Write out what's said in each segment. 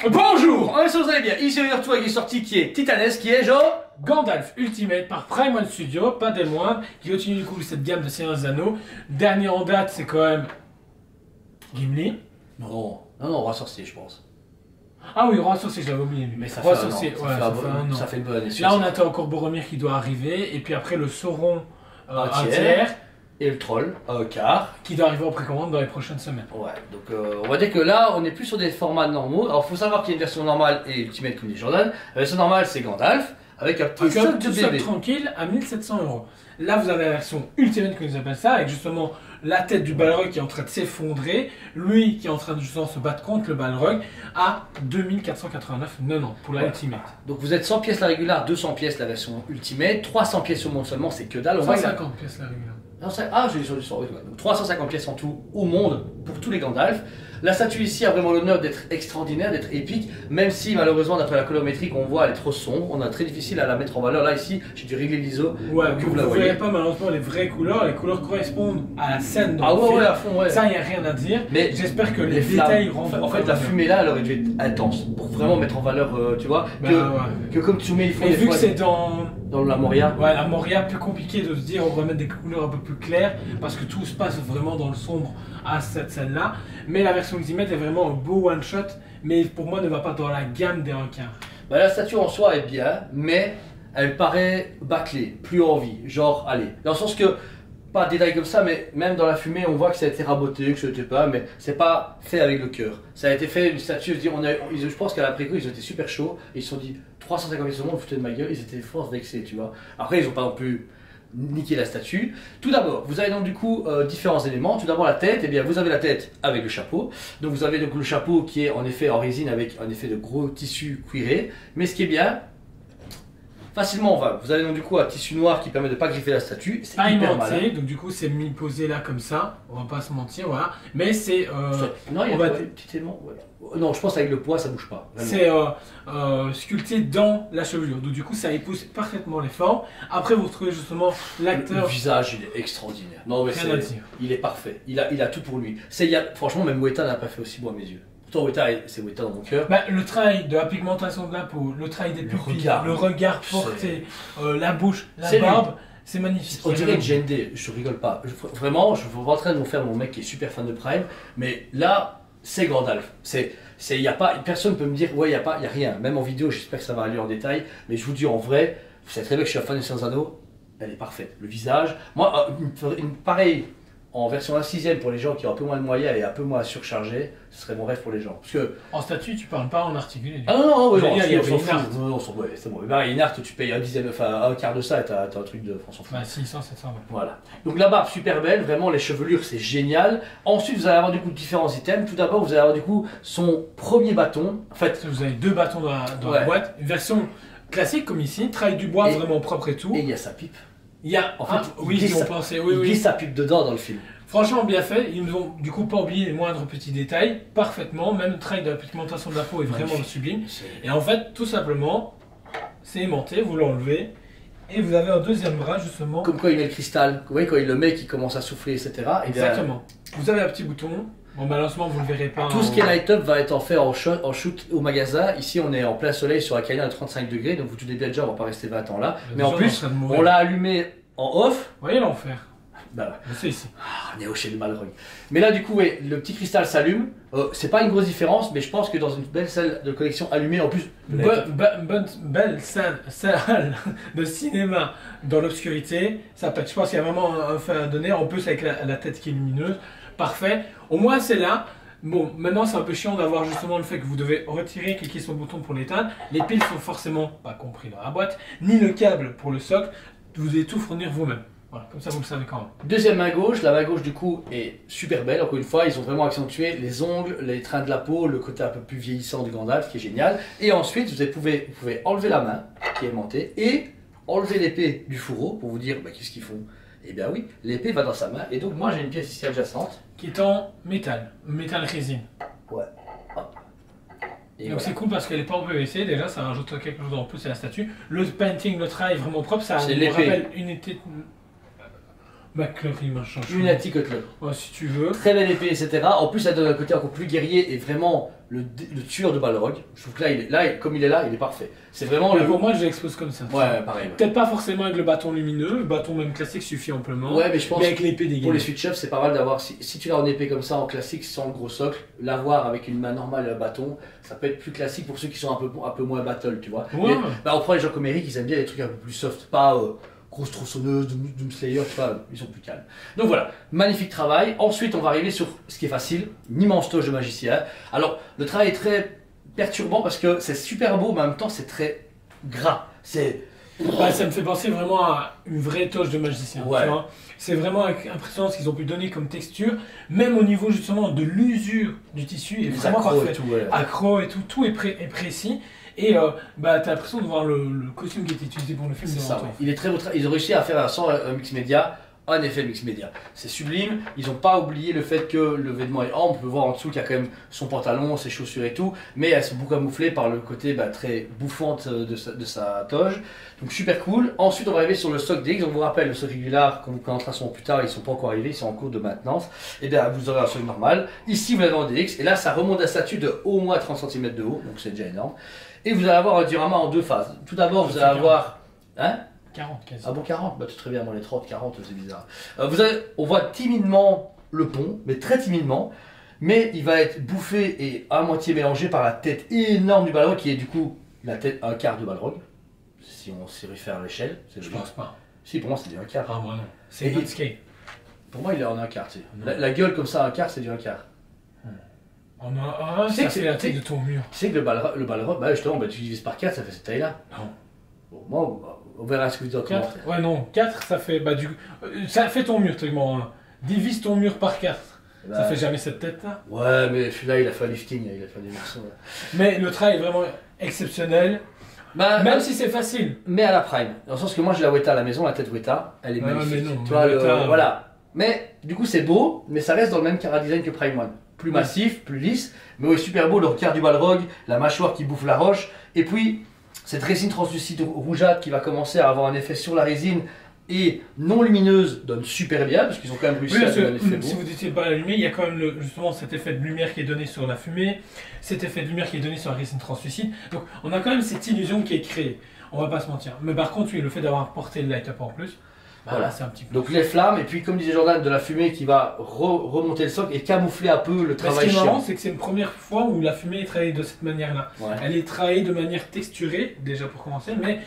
Bonjour, on est sur vous allez bien, ici on est retour avec une sortie qui est titanesque, qui est genre Gandalf Ultimate par Prime One Studio, pas des moindres, qui continue du coup cette gamme de Seigneur des Anneaux. Dernier en date, c'est quand même Gimli. Non, Roi Sorcier je pense. Ah oui, Roi Sorcier, je l'avais oublié. Mais ça Roi fait un an, Sorcier, ça ouais, fait ça un fait bon- un an. ça fait une bonne année. Là, on attend encore Boromir qui doit arriver, et puis après le Sauron Un un tiers. tiers, Et le troll, un quart. qui doit arriver en précommande dans les prochaines semaines. Ouais, donc on va dire que là on est plus sur des formats normaux. Alors faut savoir qu'il y a une version normale et Ultimate comme dit Jordan. La version normale c'est Gandalf, avec un petit Donc, socle de tout ça bébé. tranquille à 1700 €. Là, vous avez la version Ultimate, comme ils appellent ça, avec justement la tête du Balrog qui est en train de s'effondrer, lui qui est en train de justement se battre contre le Balrog, à 2489,90 pour la Ultimate. Donc vous êtes 100 pièces la régulière, 200 pièces la version Ultimate, 300 pièces au monde seulement, c'est que dalle. On va 150 pièces la régulière. Non, j'ai sur du sort, oui, ouais. Donc 350 pièces en tout au monde pour tous les Gandalf. La statue ici a vraiment l'honneur d'être extraordinaire, d'être épique, même si malheureusement d'après la colorimétrie qu'on voit elle est trop sombre, on a très difficile à la mettre en valeur. Là ici j'ai dû régler l'ISO Ouais, que vous vous la ne voyez. voyez pas malheureusement les vraies couleurs, les couleurs correspondent à la scène dans Ah le ouais, film. ouais, à fond, ouais. Ça, il n'y a rien à dire, Mais j'espère que les flammes, détails rendent... en fait la fumée là elle aurait dû être intense pour vraiment mettre en valeur, tu vois, Bah, que, ouais. que comme Tsume il faut Et des vu que fois c'est dans... dans la Moria. Ouais, la Moria, plus compliqué de se dire on va mettre des couleurs un peu plus claires parce que tout se passe vraiment dans le sombre à cette scène-là. Mais la version Ultimate est vraiment un beau one-shot, mais pour moi ne va pas dans la gamme des requins. Bah, la statue en soi est bien, mais elle paraît bâclée, plus envie. Genre, allez, dans le sens que, pas de détails comme ça, mais même dans la fumée, on voit que ça a été raboté, que c'était pas, mais c'est pas fait avec le cœur. Ça a été fait, une statue, je pense qu'à l'après-coup, ils ont été super chauds, et ils se sont dit 350 000 secondes, foutez de ma gueule, ils étaient fort vexés, tu vois. Après, ils ont pas non plus niqué la statue. Tout d'abord, vous avez donc du coup différents éléments. Tout d'abord la tête, et bien vous avez la tête avec le chapeau. Donc vous avez donc le chapeau qui est en effet en résine avec un effet de gros tissu cuiré. Mais ce qui est bien, facilement vous avez donc du coup un tissu noir qui permet de pas griffer la statue. C'est Pas hyper aimanté, malin. donc du coup c'est mis posé là comme ça, on va pas se mentir, voilà. Mais c'est Non, il y a on va des petits éléments. Ouais. Non, je pense qu'avec le poids ça bouge pas. Vraiment. c'est sculpté dans la chevelure, donc du coup ça épouse parfaitement les formes. Après vous retrouvez justement Le l'acteur. visage, il est extraordinaire. Non, mais Rien à dire. il est parfait. Il a tout pour lui. Franchement, même Weta n'a pas fait aussi beau à mes yeux. Pourtant, Weta, c'est Weta dans mon cœur. Bah, le travail de la pigmentation de la peau, le travail des pupilles, le regard porté, la bouche, la C'est lui. barbe, c'est magnifique. On dirait GND, je rigole pas. Vraiment, je suis en train de vous faire mon mec qui est super fan de Prime, mais là, c'est Gandalf. Y a pas, personne ne peut me dire, ouais, y a rien. Même en vidéo, j'espère que ça va aller en détail, mais je vous dis en vrai, vous savez très bien que je suis un fan de Seigneur des Anneaux, elle est parfaite. Le visage, moi, une pareille en version 1/6 pour les gens qui ont un peu moins de moyens et un peu moins à surcharger, ce serait mon rêve pour les gens. Parce que En statut, tu parles pas en articulé. ah non, ouais, Je veux dire, il y on avait s'en une fout. art. Non, ouais, c'est bon. Mais une art, tu payes un dixième, enfin un quart de ça et t'as un truc de. On s'en fout. Bah, 600, 700, ouais. Voilà. Donc la barbe super belle, vraiment les chevelures c'est génial. Ensuite vous allez avoir du coup différents items. Tout d'abord vous allez avoir du coup son premier bâton. En fait, Vous avez deux bâtons dans la Ouais. boîte, une version classique comme ici, travail du bois Et- vraiment propre et tout. et il y a sa pipe. Il y a, En fait, il oui, glisse ils ont sa- pensé, oui, il oui. glisse sa pipe dedans dans le film. Franchement, bien fait. Ils nous ont du coup pas oublié les moindres petits détails, parfaitement. Même le travail de la pigmentation de la peau est vraiment Magnifique. sublime. Et en fait, tout simplement, c'est aimanté, vous l'enlevez. Et vous avez un deuxième bras justement. Comme quand il met le cristal, vous voyez quand il le met, qu'il commence à souffler, etc. Et bien, Exactement. Vous avez un petit bouton. Bon, malheureusement, vous ne le verrez pas. tout ce qui est light up va être en fait en shoot au magasin. Ici on est en plein soleil sur un canyon à 35 degrés, donc vous doutez bien déjà on va pas rester 20 ans là. Mais en plus, on l'a allumé en off. Vous voyez l'enfer. Bah ouais. C'est ici. Ah, on est au chez le Balrog. Mais là, du coup, ouais, le petit cristal s'allume. C'est pas une grosse différence, mais je pense que dans une belle salle de collection allumée, en plus. Belle salle de cinéma dans l'obscurité. Ça peut être, je pense qu'il y a vraiment un fait à donner. En plus, avec la tête qui est lumineuse. Parfait. Au moins, c'est là. Bon, maintenant, c'est un peu chiant d'avoir justement le fait que vous devez retirer, cliquer sur le bouton pour l'éteindre. Les piles sont forcément pas compris dans la boîte, ni le câble pour le socle. Vous devez tout fournir vous-même. Voilà, comme ça, vous le savez quand même. Deuxième main gauche, la main gauche du coup est super belle. Encore une fois, ils ont vraiment accentué les ongles, les trains de la peau, le côté un peu plus vieillissant du Gandalf, qui est génial. Et ensuite, vous pouvez enlever la main qui est aimantée et enlever l'épée du fourreau pour vous dire bah, qu'est-ce qu'ils font. Eh bien oui, l'épée va dans sa main. Et donc moi j'ai une pièce ici adjacente. Qui est en métal résine. Ouais. Hop. Et Donc voilà. c'est cool parce qu'elle n'est pas en PVC, déjà ça rajoute quelque chose en plus à la statue. Le painting, le travail est vraiment propre, ça C'est me l'épée. rappelle une unité. McClory, machin. Unity Cutler. Ouais, si tu veux. Très belle épée, etc. En plus, elle donne un côté encore plus guerrier et vraiment le tueur de Balrog. Je trouve que comme il est là, il est parfait. C'est vraiment Mais pour moi, je l'expose comme ça. Ouais, pareil. Peut-être pas forcément avec le bâton lumineux, le bâton même classique suffit amplement. Ouais, mais je pense mais avec l'épée pour les dégainée. switch-up, c'est pas mal d'avoir. Si tu l'as en épée comme ça, en classique, sans le gros socle, l'avoir avec une main normale et un bâton, ça peut être plus classique pour ceux qui sont un peu moins battle, tu vois. Ouais. Mais, bah, on prend les gens comme Eric, ils aiment bien les trucs un peu plus soft, pas grosse tronçonneuse, Doom Slayer, tu vois, ils sont plus calmes. Donc voilà, magnifique travail. Ensuite, on va arriver sur ce qui est facile, une immense toge de magicien. Alors, le travail est très perturbant parce que c'est super beau, mais en même temps, c'est très gras. C'est. Bah, ça me fait penser vraiment à une vraie toge de magicien. Ouais. Tu vois. C'est vraiment impressionnant ce qu'ils ont pu donner comme texture, même au niveau justement de l'usure du tissu est Les vraiment accros parfait. et tout, ouais. Accro et tout, tout est précis. Et bah, t'as l'impression de voir le costume qui est utilisé pour le film. C'est devant ça, toi. ouais. Il est très beau. Ils ont réussi à faire sans un mix média un effet mix média. C'est sublime. Ils n'ont pas oublié le fait que le vêtement est ample. On peut voir en dessous qu'il y a quand même son pantalon, ses chaussures et tout. Mais elles sont beaucoup camouflées par le côté très bouffante de sa toge. Donc super cool. Ensuite, on va arriver sur le stock DX. On vous rappelle, le stock régulier, quand vous commenterez son plus tard, ils ne sont pas encore arrivés, ils sont en cours de maintenance. Et bien, vous aurez un stock normal. Ici, vous l'avez en DX. Et là, ça remonte à statut de au moins 30 cm de haut. Donc c'est déjà énorme. Et vous allez avoir un diorama en deux phases. Tout d'abord, vous allez avoir. Hein? 40 quasi. Ah bon, 40? Bah, tu très bien, dans les 30, 40, c'est bizarre. On voit timidement le pont, mais très timidement, mais il va être bouffé et à moitié mélangé par la tête énorme du Balrog, qui est du coup la tête un quart de Balrog, si on s'y réfère à l'échelle. Je pense pas. Si, pour moi, c'est du un quart. Ah, moi non. C'est Et- une autre scale. Pour moi, il est en un quart, tu sais. Non. La gueule comme ça, un quart, c'est du un quart. En un, Tu sais ça que fait c'est- la taille de ton mur. Tu sais que le Balrog, bah, justement, bah, tu divises par 4, ça fait cette taille-là. Non. Bon, moi, on verra ce que vous dites en 4 commentaire. Ouais, non. 4, ça fait. Bah, ça fait ton mur, techniquement. Hein. Divise ton mur par 4. Ça Bah, fait jamais cette tête-là. Ouais, mais celui-là, il a fait un lifting, il a fait des morceaux. Ouais. Mais le travail est vraiment exceptionnel. Bah, Même si c'est facile. mais à la prime. Dans le sens que moi j'ai la Weta à la maison, la tête Weta, elle est Ah, magnifique. mais non, tu mais vois, Weta, voilà. Mais du coup c'est beau, mais ça reste dans le même cara design que Prime One. Plus Ouais. massif, plus lisse, mais ouais, super beau, le regard du Balrog, la mâchoire qui bouffe la roche, et puis cette résine translucide rougeâtre qui va commencer à avoir un effet sur la résine et non lumineuse donne super bien, parce qu'ils ont quand même réussi Oui, à parce donner un que effet si beau. vous n'étiez pas allumé, il y a quand même justement cet effet de lumière qui est donné sur la fumée, cet effet de lumière qui est donné sur la résine translucide. Donc on a quand même cette illusion qui est créée. On va pas se mentir. Mais par contre, oui, le fait d'avoir porté le light-up en plus, bah, Voilà. là c'est un petit peu. Donc les flammes, et puis comme disait Jordan, de la fumée qui va remonter le socle et camoufler un peu le Mais ce travail qui est marrant, chiant. c'est que c'est une première fois où la fumée est travaillée de cette manière-là. Ouais. Elle est travaillée de manière texturée, déjà pour commencer, mais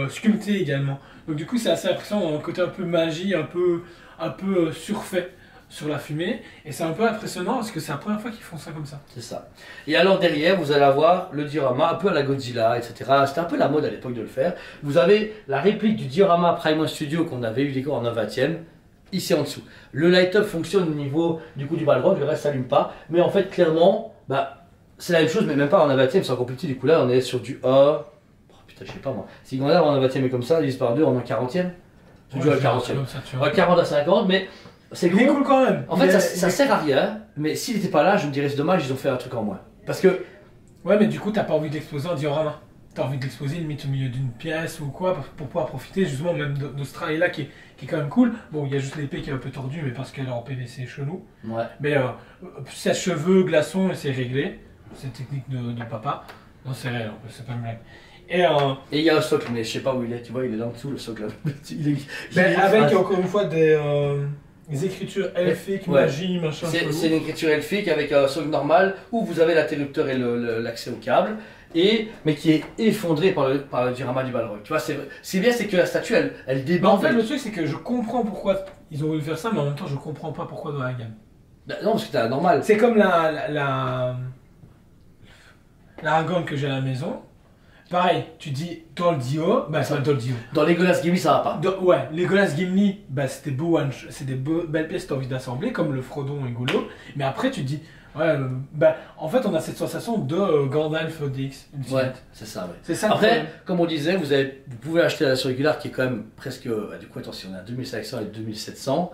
sculptée également. Donc du coup, c'est assez impressionnant, un côté un peu magie, un peu surfait sur la fumée. Et c'est un peu impressionnant parce que c'est la première fois qu'ils font ça comme ça. C'est ça. Et alors derrière, vous allez avoir le diorama un peu à la Godzilla, etc. C'était un peu la mode à l'époque de le faire. Vous avez la réplique du diorama Prime One Studio qu'on avait eu décor en 1/20e, ici en dessous. Le light-up fonctionne au niveau du coup du Balrog, le reste s'allume pas. Mais en fait, clairement, bah, c'est la même chose, mais même pas en 1/20e, c'est encore plus petit. Du coup là, on est sur du A. Oh, putain, je sais pas moi. Si on a en 1/20e et comme ça, divise par 2 en 1/40e. C'est du Ouais, à 40e. comme ça, tu vois. 40 à 50, mais c'est Il est cool. cool quand même. En fait, Il ça, est- ça sert à rien, mais s'il n'était pas là, je me dirais c'est dommage, ils ont fait un truc en moins. Parce que, Ouais, mais du coup, t'as pas envie de l'exposer en diorama. T'as envie de l'exposer limite au milieu d'une pièce ou quoi pour pouvoir profiter justement même de ce travail-là qui est quand même cool. Bon, il y a juste l'épée qui est un peu tordue, mais parce qu'elle est en PVC chelou. ouais. Mais sèche-cheveux, glaçons, et c'est réglé. C'est une technique de papa. Non, c'est réel, en plus, c'est pas une blague. Et Et il y a un socle, mais je sais pas où il est, tu vois, il est là en dessous, le socle. Il est- ben, il est- avec ah, encore une fois des écritures elfiques, Ouais. magie, machin. c'est chelou. c'est une écriture elfique avec un socle normal où vous avez l'interrupteur et l'accès au câble, mais qui est effondré par le diorama du Balrog. Tu vois, c'est bien, c'est que la statue, elle Mais en déborde. fait, le truc, c'est que je comprends pourquoi ils ont voulu faire ça, mais en même temps, je comprends pas pourquoi dans la gamme. Non, parce que t'as la normale. C'est comme la Aragorn que j'ai à la maison. Pareil, tu dis dans le Dio, bah c'est pas dans le Dio. Dans Legolas Gimli, ça va pas. Ouais, Legolas Gimli, bah c'est des belles pièces que t'as envie d'assembler, comme le Frodon et Gollum. Mais après, tu te dis, ouais, bah en fait, on a cette sensation de Gandalf DX. Ouais, c'est ça, ouais. C'est ça. le Après, problème. comme on disait, vous pouvez acheter la version régulière qui est quand même presque, du coup, attention, on est à 2500 et 2700.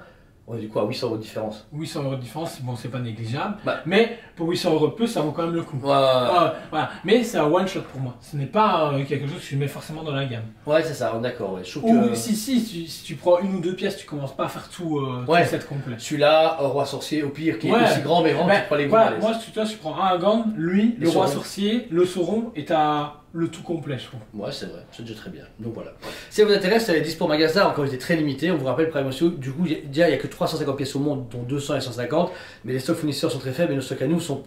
On est du coup à 800 € de différence. 800 € de différence, bon, c'est pas négligeable. Bah. Mais pour 800 € de plus, ça vaut quand même le coup. Ouais, ouais, Voilà. Mais c'est un one shot pour moi. Ce n'est pas quelque chose que je mets forcément dans la gamme. ouais, c'est ça, d'accord. Ouais. Je trouve Ou que si tu prends une ou deux pièces, tu commences pas à faire tout Ouais. le set complet. celui-là, Roi Sorcier, au pire, qui est Ouais. aussi grand mais vraiment, Ben, tu prends les goûts voilà, balèzes. moi, tu prends un Agand, lui, Les le roi Saurons. sorcier, le Sauron, et t'as le tout complet, je trouve. Ouais, c'est vrai, c'est déjà très bien. Donc voilà. Si ça vous intéresse, c'est les dispo en magasin, encore été très limité. On vous rappelle, Prime Video, du coup, déjà, il n'y a que 350 pièces au monde, dont 200 et 150. Mais les stocks fournisseurs sont très faibles et nos stocks à nous sont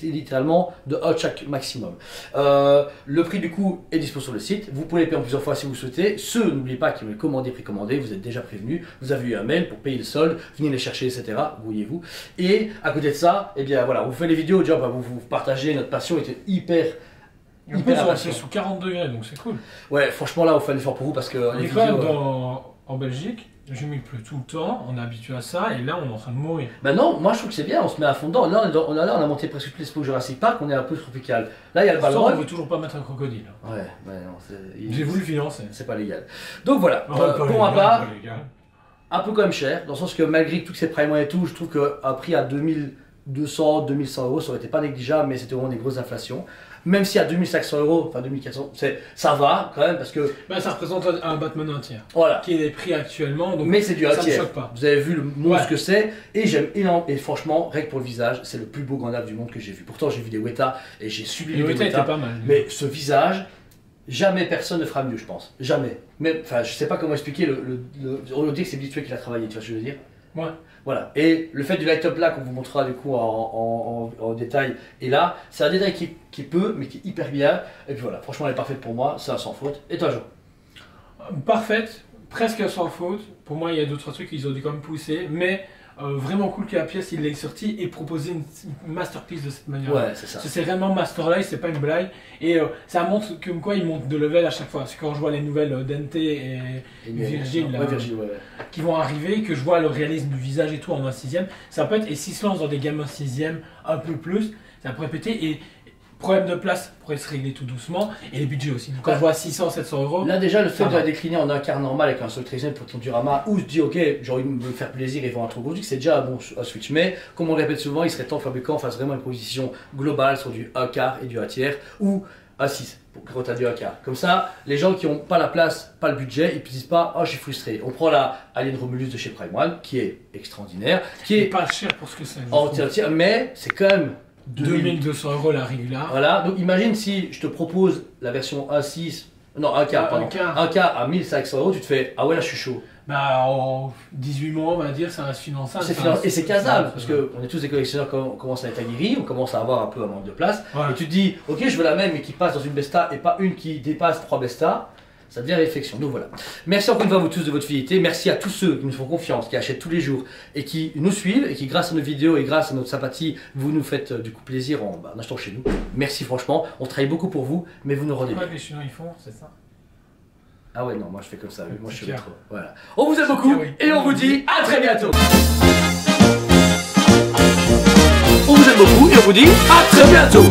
littéralement de un chaque maximum. Le prix, du coup, est dispo sur le site. Vous pouvez les payer en plusieurs fois si vous souhaitez. Ceux, n'oubliez pas, qui veulent commander, précommander, vous êtes déjà prévenus. Vous avez eu un mail pour payer le solde, venir les chercher, etc. Voyez-vous. Et à côté de ça, eh bien voilà, on vous fait les vidéos, déjà, vous partagez. Notre passion était hyper. En plus, c'est sous 40 degrés, donc c'est cool. Ouais, franchement, là, on fait un effort pour vous parce que On les est quand même vidéos. en Belgique, je m'y pleut tout le temps, on est habitué à ça, et là, on est en train de mourir. Bah non, moi je trouve que c'est bien, on se met à fond dedans. Là, on a monté presque toutes les expos Jurassic Park, on est un peu tropical. Là, il y a le Ça, on Balrog. veut toujours pas mettre un crocodile. Ouais, non, J'ai voulu financer. c'est pas légal. Donc voilà, Pas pour légal, ma part, pas légal. un peu quand même cher, dans le sens que malgré tous ces Prime et tout, je trouve qu'un prix à 2200, 2100 €, ça aurait été pas négligeable, mais c'était vraiment des grosses inflations. Même si à 2500 €, enfin 2400, ça va quand même parce que Bah, ça représente un Batman entier, voilà. qui est les prix actuellement, donc Mais c'est du ça me tiers. choque pas. Vous avez vu le monstre Ouais. que c'est et j'aime énormément. Et franchement, rien que pour le visage, c'est le plus beau Gandalf du monde que j'ai vu. Pourtant, j'ai vu des Weta et j'ai subi Et les le Weta Weta. était pas mal. Mais ce visage, jamais personne ne fera mieux, je pense. Jamais. Mais enfin, je sais pas comment expliquer on dit que c'est Blitzway qui l'a travaillé, tu vois ce que je veux dire? Ouais. Voilà. Et le fait du light up là qu'on vous montrera du coup en détail, et là, c'est un détail qui peut, mais qui est hyper bien. Et puis voilà, franchement, elle est parfaite pour moi, c'est un sans faute. Et toi, Jo? Parfaite, presque sans faute. Pour moi, il y a d'autres trucs qu'ils ont dû quand même pousser, mais vraiment cool que la pièce il l'ait sortie et proposé une masterpiece de cette manière. Ouais, c'est ça. C'est vraiment Masterlife, c'est pas une blague. Et ça montre comme quoi ils montent de level à chaque fois. C'est quand je vois les nouvelles Dante et Virgile, là, Ouais, Virgile, ouais. qui vont arriver, que je vois le réalisme du visage et tout en un sixième, ça peut être, et s'ils se lancent dans des gammes en sixième, un peu plus, ça pourrait péter. Et problème de place pourrait se régler tout doucement, et les budgets aussi. Donc, quand je vois 600, 700 €, Là déjà le fait Ça de va. la décliner en un quart normal avec un seul traditionnel pour ton diorama ou se dire ok j'ai envie de me faire plaisir et voir un truc aujourd'hui c'est déjà un bon switch, mais comme on le répète souvent il serait temps que le fabricant fasse vraiment une proposition globale sur du 1 quart et du 1 tiers ou un 6 quand tu as du 1 quart. Comme ça les gens qui n'ont pas la place, pas le budget, ils ne disent pas oh je suis frustré. On prend la Alien Romulus de chez Prime One qui est extraordinaire, qui c'est est pas cher pour ce que c'est. je en trouve. tiers mais c'est quand même 2200 € la régulière. Voilà, donc imagine si je te propose la version 1.6, non 1 quart, pardon, 1 quart à 1500 €, tu te fais ah ouais là je suis chaud. Bah, en 18 mois, on va dire, ça reste finançable. Et c'est casable, parce qu'on est tous des collectionneurs, quand on commence à être aguerris, on commence à avoir un peu un manque de place, Ouais. et tu te dis ok je veux la même mais qui passe dans une Besta et pas une qui dépasse 3 Besta. Ça devient réflexion. Donc voilà. Merci encore une fois à vous tous de votre fidélité. Merci à tous ceux qui nous font confiance, qui achètent tous les jours et qui nous suivent et qui, grâce à nos vidéos et grâce à notre sympathie, vous nous faites du coup plaisir en achetant chez nous. Merci franchement. On travaille beaucoup pour vous, mais vous nous rendez bien. Ouais, les Chinois ils font, c'est ça. Ah ouais, non, moi je fais comme ça. Moi je C'est fais clair. trop. Voilà. On vous aime beaucoup Oui. et on vous dit à très bientôt. On vous aime beaucoup et on vous dit à très bientôt.